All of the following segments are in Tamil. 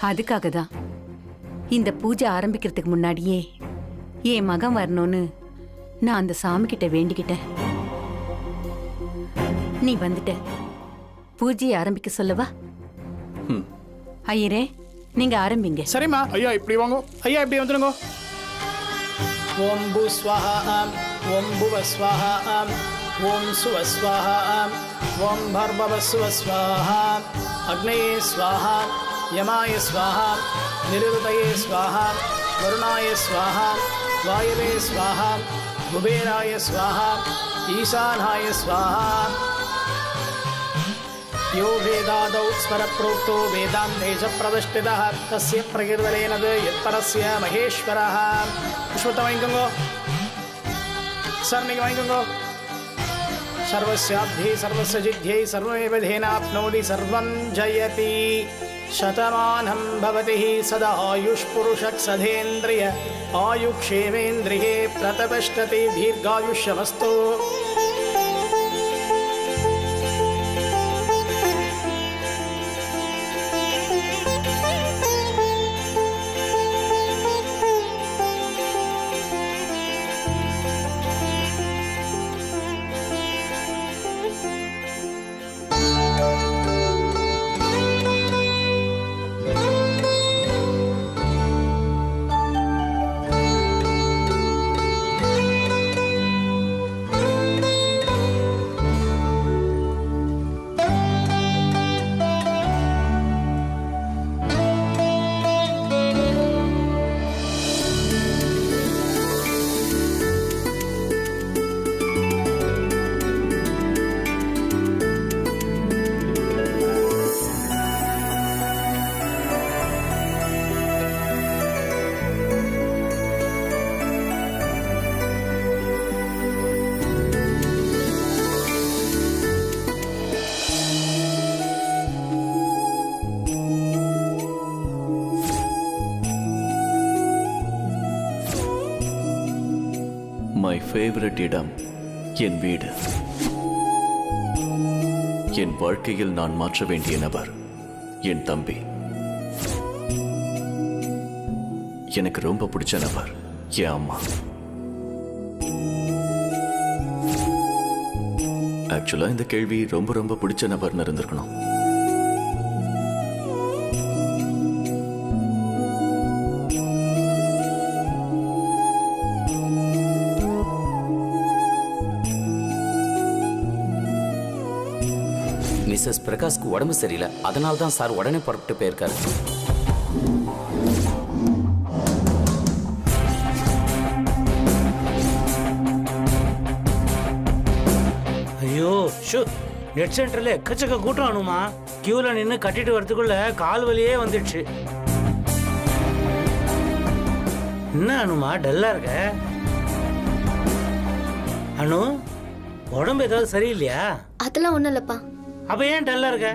அதுக்காக தான் இந்த பூஜை ஆரம்பிக்கிறதுக்கு முன்னாடியே என் மகன் வரணும்னு நான் அந்த சாமி கிட்ட வேண்டிக்கிட்டேன். நீ வந்துட்ட, பூஜையை ஆரம்பிக்க சொல்லவா? ஐயரே, நீங்க ஆரம்பிங்க. சரிம்மா. ஐயா இப்படி வாங்க. ஐயா இப்படி வந்துருங்க. ஓம் பூ ஸ்வாஹா, ஓம் புவ ஸ்வாஹா, ஓம் சுவ ஸ்வாஹா, ஓம் பர்பவ சுவ ஸ்வாஹா, அக்னயே ஸ்வாஹா, யமாய ஸ்வாஹா, நிருதயே ஸ்வாஹா, வருணாய ஸ்வாஹா, வாயவே ஸ்வாஹா, குபேராய ஸ்வாஹா, ஈசானாய ஸ்வாஹா. यो वेदादौ स्वरप्रोक्तो वेदान्ते च प्रतिष्ठितः तस्य प्रकीर्तनेन यत्परस्य महेश्वरः. पुष्पத்தை வாங்கிக்கோங்க. சார் நீங்க வாங்கிக்கோங்க. सर्वस्याब्धि सर्वस्य जिद्ध्यै सर्वमेव धेनाप्नोति सर्वं जयति. शतमानं भवति सदा आयुष्पुरुषः सधेन्द्रिय आयुक्षेमेन्द्रिये प्रतिष्ठति दीर्घायुष्यमस्तु. My favorite இடம் என் வீடு. என் வாழ்க்கையில் நான் மாற்ற வேண்டிய நபர் என் தம்பி. எனக்கு ரொம்ப பிடிச்ச நபர் என் அம்மா. ஆக்சுவலா இந்த கேள்வி ரொம்ப ரொம்ப பிடிச்ச நபர்னு இருந்திருக்கணும். மிஸ்ஸஸ் பிரகாஷ்க்கு உடம்பு சரியில்லை, அதனால தான் சார் உடனே புறப்பட்டு போயிருக்காரு. ஐயோ ஷூ, நெட் சென்டர்ல எக்கச்சக்க கூட்டம் அனுமா. கியூல நின்று கட்டிட்டு வரதுக்குள்ள கால் வலியே வந்துடுச்சு. என்ன அனுமா டல்லா இருக்க? அனு, உடம்பு ஏதாவது சரியில்லையா? அதெல்லாம் ஒண்ணும் இல்லப்பா. அப்ப ஏன் டல்லா இருக்க?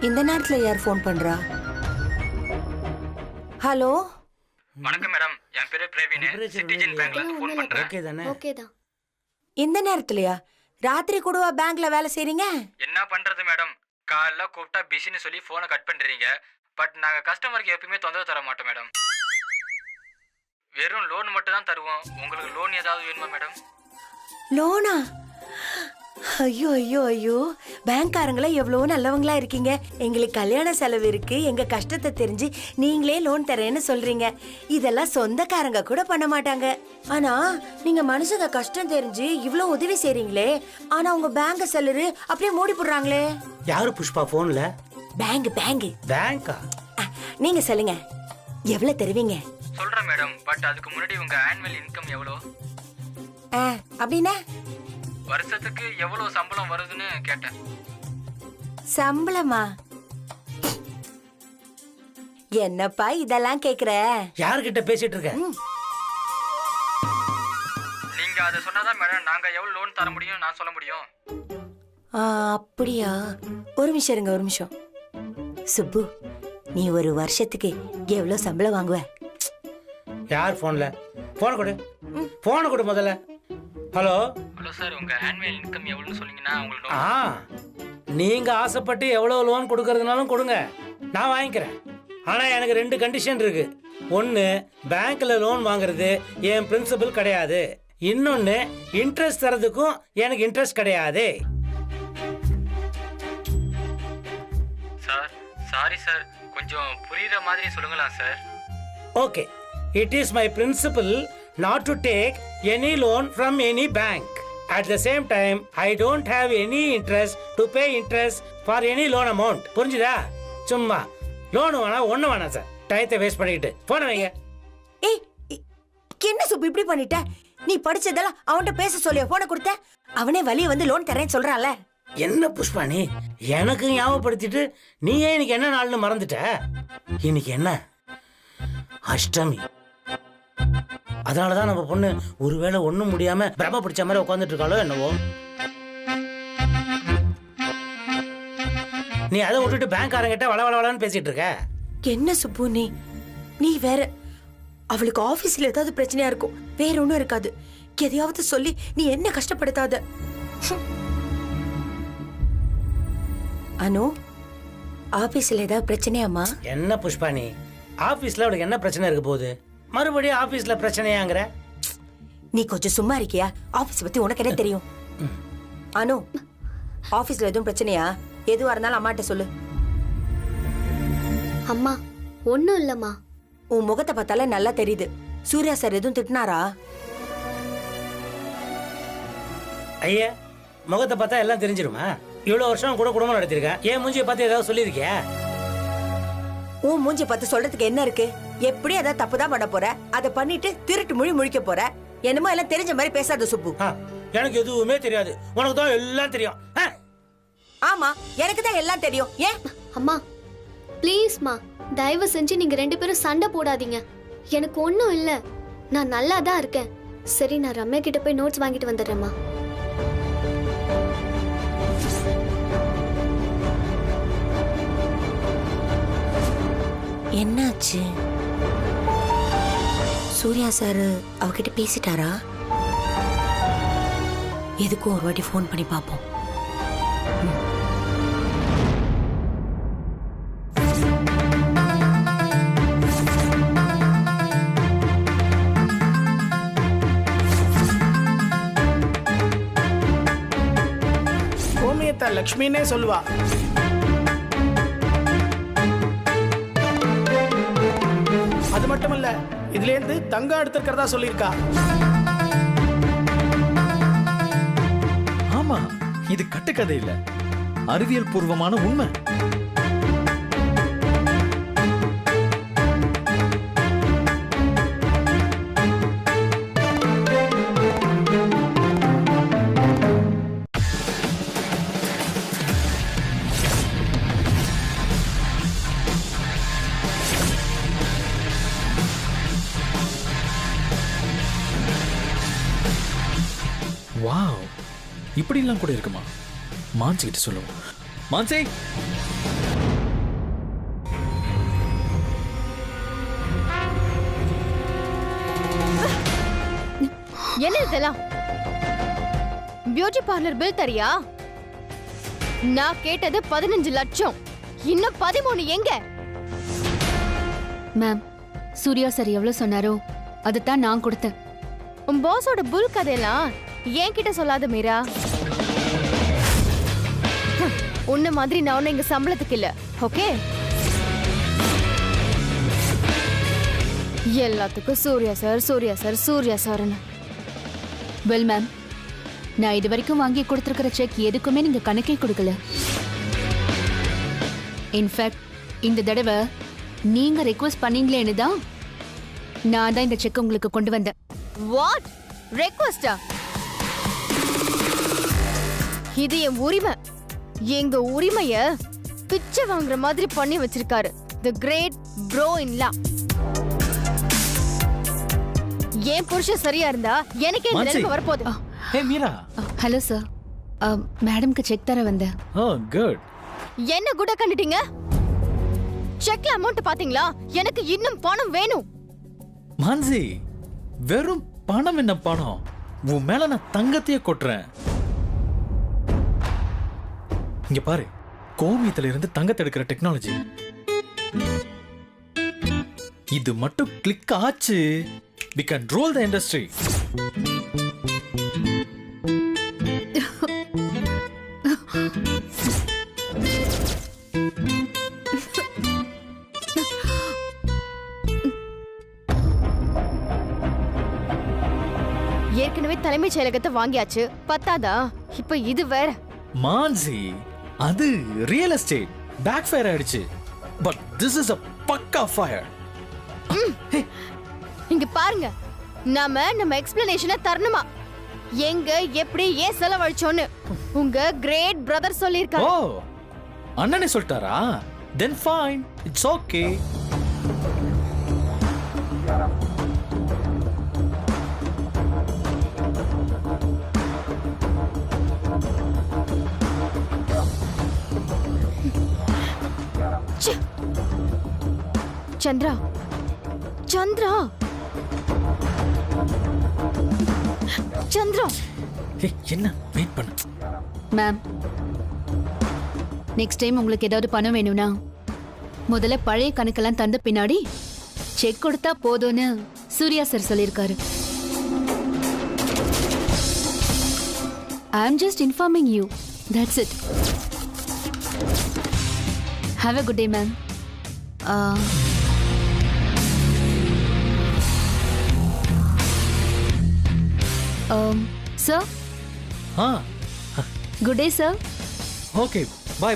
இந்த நேரத்துல யார் ஃபோன் பண்றா? ஹலோ, வணக்கம் மேடம், என் பேரு பிரவீன், சிட்டிஜன் பேங்க்ல இருந்து ஃபோன் பண்றேன். ஓகே தானே? ஓகே தான். இந்த நேரத்துலயா? ராத்திரி கூடவா பேங்க்ல வேலை செய்றீங்க? என்ன பண்றது மேடம், காலைல கூப்பிட்டா பிஸின்னு சொல்லி போனை கட் பண்றீங்க. பட் நாங்க கஸ்டமருக்கு எப்பயுமே தொந்தரவு தர மாட்டோம் மேடம். வெறும் லோன் மட்டும் தான் தருவோம். உங்களுக்கு லோன் ஏதாவது வேணுமா மேடம்? லோனா? ஐயோ ஐயோ ஐயோ, பேங்க்காரங்கள எவ்வளவு நல்லவங்களா இருக்கீங்க. எங்களுக்கு கல்யாண செலவு இருக்கு, எங்க கஷ்டத்தை தெரிஞ்சு நீங்களே லோன் தரேன்னு சொல்றீங்க. இதெல்லாம் சொந்தக்காரங்க கூட பண்ண மாட்டாங்க. ஆனா நீங்க மனுஷங்க கஷ்டம் தெரிஞ்சு இவ்வளவு உதவி செய்றீங்களே, ஆனா உங்க பேங்க் செல்லரு அப்படியே மூடி போடுறாங்களே. யாரு புஷ்பா போன்ல? பேங்க் பேங்க் பேங்கா? நீங்க சொல்லுங்க, எவ்வளவு தருவீங்க? சொல்றேன் மேடம், பட் அதுக்கு முன்னாடி உங்க ஆனுவல் இன்கம் எவ்வளோ? அப்படின்னா வருஷத்துக்கு எவ்வளவு சம்பளம் வருதுன்னு கேட்டேன். சம்பளமா? என்னப்பா இதெல்லாம் கேக்குற? யார்கிட்ட பேசிட்டு இருக்க? நீங்க அதை சொன்னாதான் மேடம் நாங்க எவ்வளவு லோன் தர முடியும் நான் சொல்ல முடியும். அப்படியா? ஒரு நிமிஷம் இருங்க, ஒரு நிமிஷம். சுப்பு, நீ ஒரு வருஷத்துக்கு எவ்வளவு சம்பளம் வாங்குவ? யார் போன்ல? போன கொடு. போனை கொடு முதல்ல. ஹலோ ஹலோ சார், உங்க ஆனுவல் இன்கம் எவ்வளோன்னு சொன்னீங்கன்னா உங்களுக்கு நீங்க ஆசைப்பட்டு எவ்வளவு லோன் கொடுக்கறதுனாலும் கொடுங்க, நான் வாங்கிக்கிறேன். ஆனா எனக்கு 2 கண்டிஷன் இருக்கு. ஒன்னு, பேங்க்ல லோன் வாங்குறது என் பிரின்சிபல் கிடையாது. இன்னொன்னு, இன்ட்ரெஸ்ட் தரதுக்கும் எனக்கு இன்ட்ரெஸ்ட் கிடையாது. சார் சாரி சார், கொஞ்சம் புரியுற மாதிரி சொல்லுங்களா sir? Okay, it is my principal not to take any loan from any bank. At the same time, I don't have any interest to pay interest for any loan amount. புரிஞ்சுதா? சும்மா லோன் வேணா ஒண்ணு வேணாம் சார். டயத்தை வேஸ்ட் பண்ணிக்கிட்டு போன வைங்க. ஏய் என்ன சுப்பு இப்படி பண்ணிட்ட? நீ படிச்சதெல்லாம் அவன்கிட்ட பேச சொல்லிய போன கொடுத்த? அவனே வழிய வந்து லோன் தரேன்னு சொல்றான்ல. என்ன புஷ்பாணி, எனக்கு ஞாபகப்படுத்திட்டு நீ ஏன் இன்னைக்கு என்ன நாள்னு மறந்துட்ட? இன்னைக்கு என்ன அஷ்டமி. அதனாலதான் நம்ம பொண்ணு ஒருவேளை ஒண்ணும் முடியாம பிரம்ம பிடிச்ச மாதிரி உட்காந்துட்டு இருக்காளோ என்னவோ. நீ அதை விட்டுட்டு பேங்க்காரங்கிட்ட வளவளன்னு பேசிட்டு இருக்க. என்ன சுப்பு நீ வேற. அவளுக்கு ஆபீஸ்ல ஏதாவது பிரச்சனையா இருக்கும், வேற ஒண்ணும் இருக்காது. எதையாவது சொல்லி நீ என்ன கஷ்டப்படுத்தாத. அனு, ஆபீஸ்ல ஏதாவது பிரச்சனையாமா? என்ன புஷ்பாணி, ஆபீஸ்ல அவளுக்கு என்ன பிரச்சனை இருக்க போகுது? மறுபடியும் ஆபீஸ்ல பிரச்சனையாங்கிற? நீ கொஞ்சம் சும்மா இருக்கியா? ஆபீஸ் பத்தி உனக்கு என்ன தெரியும்? அனு, ஆபீஸ்ல எதுவும் பிரச்சனையா? எதுவா இருந்தாலும் அம்மாட்ட சொல்லு. அம்மா ஒண்ணும் இல்லம்மா. உன் முகத்தை பார்த்தாலே நல்லா தெரியுது. சூர்யா சார் எதுவும் திட்டினாரா? ஐயா, முகத்தை பார்த்தா எல்லாம் தெரிஞ்சிருமா? இவ்வளவு வருஷம் கூட குடும்பம் நடத்திருக்கேன். ஏன் மூஞ்சியை பார்த்து ஏதாவது சொல்லியிருக்கியா? உன் மூஞ்சி பார்த்து சொல்றதுக்கு என்ன இருக்கு? எப்படி ஏதாவது தப்புதான் பண்ண போற, அதை பண்ணிட்டு திருட்டு மொழி முழிக்க போற. என்னமோ எல்லாம் தெரிஞ்ச மாதிரி பேசாத சுப்பு. எனக்கு எதுவுமே தெரியாது, உனக்கு தான் எல்லாம் தெரியும். ஆமா, எனக்கு தான் எல்லாம் தெரியும். ஏன் அம்மா ப்ளீஸ்மா, தயவு செஞ்சு நீங்க 2 பேரும் சண்டை போடாதீங்க. எனக்கு ஒண்ணும் இல்ல, நான் நல்லா தான் இருக்கேன். சரி, நான் ரம்யா கிட்ட போய் நோட்ஸ் வாங்கிட்டு வந்துடுறேம்மா. என்னாச்சு? சூர்யா சார் அவகிட்ட பேசிட்டாரா? எதுக்கும் ஒரு வாட்டி ஃபோன் பண்ணி பார்ப்போம். கோமியத்தை லக்ஷ்மின்னே சொல்லுவா. அது மட்டும் இல்ல, இதுல இருந்து தங்கம் எடுத்திருக்கிறதா சொல்லியிருக்கா. ஆமா, இது கட்டுக்கதை இல்ல, அறிவியல் பூர்வமான உண்மை. வாவ், இப்படிலாம் கூட இருக்குமா? மான்சி கிட்ட சொல்லுவோம். மான்சி, என்ன இதெல்லாம்? பியூட்டி பார்லர் பில் தரியா? நான் கேட்டது 15 லட்சம், இன்னும் 13 எங்க? மேம், சூர்யா சார் எவ்வளவு சொன்னாரோ அதைத்தான் நான் கொடுத்தேன். உன் பாஸோட புல் கதையெல்லாம் என்கிட்ட சொல்லாத மீரா. உன்ன மாதிரி நான் ஒன்னும் இங்க சம்பளத்துக்கு இல்ல, ஓகே? எல்லாத்துக்கும் சூர்யா சார் சூர்யா சார் சூர்யா சார்னு. வெல் மேம், நான் இது வரைக்கும் வாங்கி கொடுத்துருக்கிற செக் எதுக்குமே நீங்க கணக்கே கொடுக்கல. இன்ஃபேக்ட் இந்த தடவை நீங்க ரெக்வெஸ்ட் பண்ணீங்களேன்னு தான் நான் தான் இந்த செக் உங்களுக்கு கொண்டு வந்தேன். வாட்? ரெக்வெஸ்டா? இது என் உரிமை. எங்க உரிமைய பிச்சை வாங்குற மாதிரி பண்ணி வச்சிருக்காரு தி கிரேட் ப்ரோ இன் லா. ஏன் புருஷன் சரியா இருந்தா எனக்கே இந்த நிலைமை வரப்போகுது. ஹே மீரா. ஹலோ சார், மேடம்க்கு செக் தர வந்தேன். ஓ குட். என்ன குட கண்டுட்டீங்க? செக்ல அமௌண்ட் பாத்தீங்களா? எனக்கு இன்னும் பணம் வேணும். மான்சி, வெறும் பணம் என்ன பணம், உன் மேல நான் தங்கத்தையே கொட்டுறேன். இங்க பாரு, கோமியத்துல இருந்து தங்கத்தை எடுக்கிற டெக்னாலஜி இது மட்டும் கிளிக் ஆச்சு, we can roll the industry. ஏற்கனவே தலைமைச் செயலகத்தை வாங்கியாச்சு, பத்தாதா இப்ப இது வேற. மான்சி, அது ரியல் எஸ்டேட் பேக் ஃபயர் ஆயிடுச்சு. பட் திஸ் இஸ் a பக்கா ஃபயர். இங்க பாருங்க, நம்ம எக்ஸ்பிளனேஷனை தரணுமா? எங்க எப்படி ஏன் செலவழிச்சோன்னு உங்க கிரேட் பிரதர் சொல்லிருக்காரு. ஓ, அண்ணனே சொல்லிட்டாரா? then fine, it's okay. Chandra, Chandra, Chandra, என்ன வெயிட் பண்ணு மேம். நெக்ஸ்ட் டைம் உங்களுக்கு ஏதாவது பணம் வேணும்னா முதல்ல பழைய கணக்கெல்லாம் தந்த பின்னாடி செக் கொடுத்தா போதும்னு சூர்யா சார் சொல்லியிருக்காரு. I am just informing you, that's it. Have a good day ma'am. Sir? Good day, sir. Okay, bye.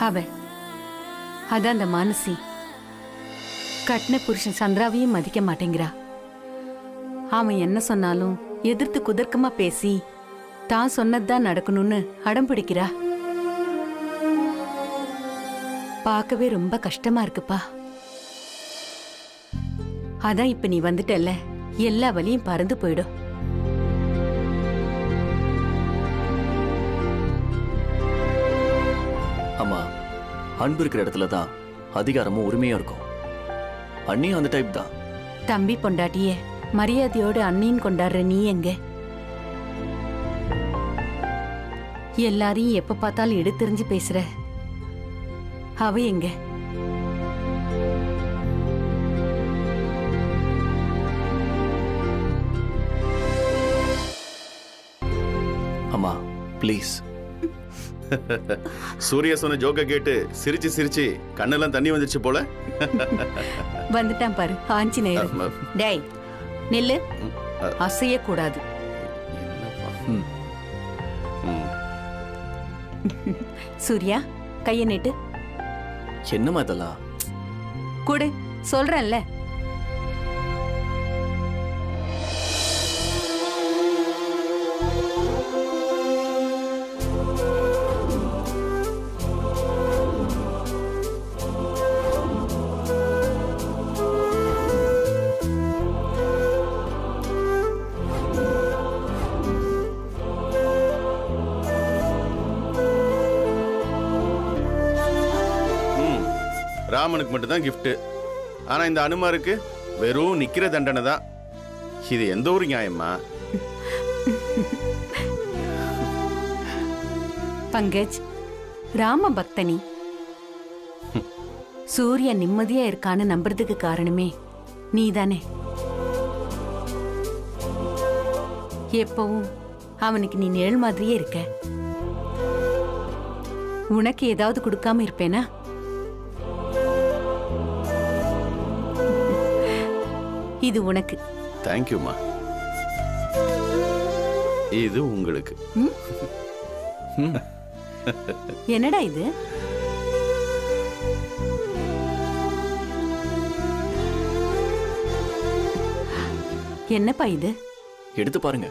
அவன் அதான் அந்த மானசி கட்டின புருஷன் சந்திராவையும் மதிக்க மாட்டேங்கிறா. அவன் என்ன சொன்னாலும் எதிர்த்து குதர்க்கமா பேசி தான் சொன்னதுதான் நடக்கணும்னு அடம் பிடிக்கிறா. பார்க்கவே ரொம்ப கஷ்டமா இருக்குப்பா. அதான் இப்ப நீ வந்துட்டல்ல, எல்லா வலியும் பறந்து போயிடும். அம்மா, அன்பு இருக்கிற இடத்துல தான் அதிகாரமும் உரிமையும் இருக்கும். அண்ணியும் அந்த டைப் தான். தம்பி பொண்டாட்டிய மரியாதையோடு அண்ணின்னு கொண்டாடுற நீ எங்க? எல்லாரையும் எப்ப பார்த்தாலும் எடுத்தெறிஞ்சு பேசுற அவ எங்க? அம்மா ப்ளீஸ். சூர்யா சொன்ன ஜோக்க கேட்டு சிரிச்சு சிரிச்சு கண்ணெல்லாம் தண்ணி வந்துச்சு போல. வந்துட்டான் பாரு ஆஞ்சநேயர். டேய் நெல்லு, அசைய கூடாது. சூர்யா கைய நீட்டு. என்னம்மா இதெல்லாம்? கூடு சொல்றேன்ல. ராமனுக்கு மட்டும் தான் கிஃப்ட். ஆனா இந்த அனுமாருக்கு வெறும் நிக்கிற தண்டனை தான். இது எந்த ஒரு நியாயமா? பங்கஜ், ராம பக்தனி. சூர்யா நிம்மதியா இருக்கான்னு நம்புறதுக்கு காரணமே நீதானே. எப்பவும் அவனுக்கு நீ நிழல் மாதிரியே இருக்க. உனக்கு ஏதாவது கொடுக்காம இருப்பேனா? இது உனக்கு. தேங்க்யூமா. இது உங்களுக்கு. என்னடா இது? என்னப்பா இது? எடுத்து பாருங்க.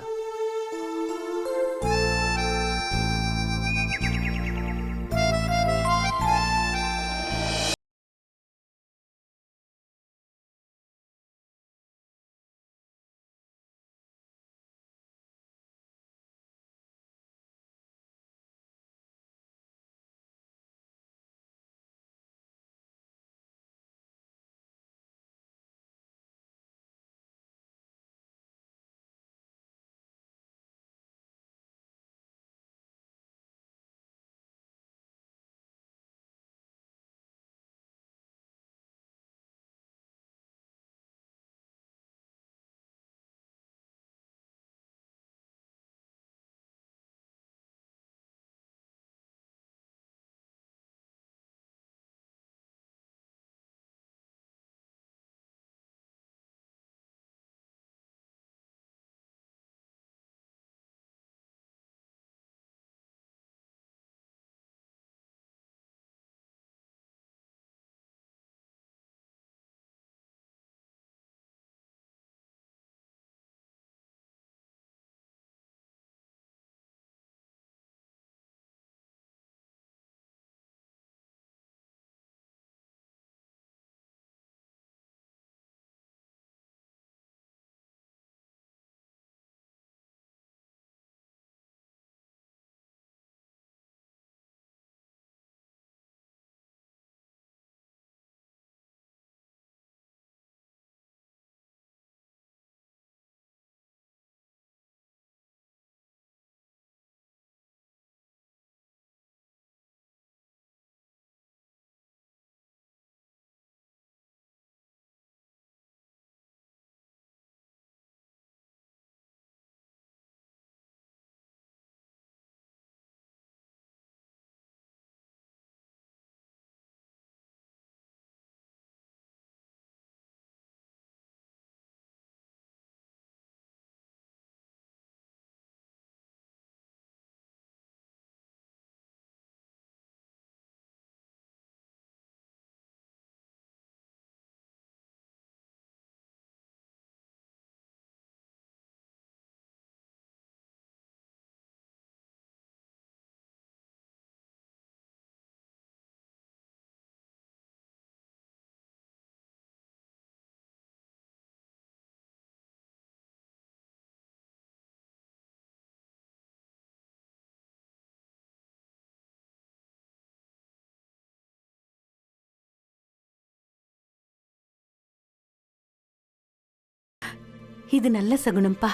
இது நல்ல சகுனம்பா.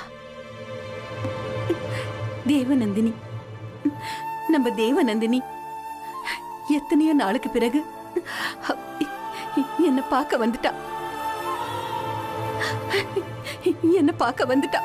தேவநந்தினி, நம்ம தேவநந்தினி எத்தனையோ நாளுக்கு பிறகு என்ன பார்க்க வந்துட்டா. என்ன பார்க்க வந்துட்டா.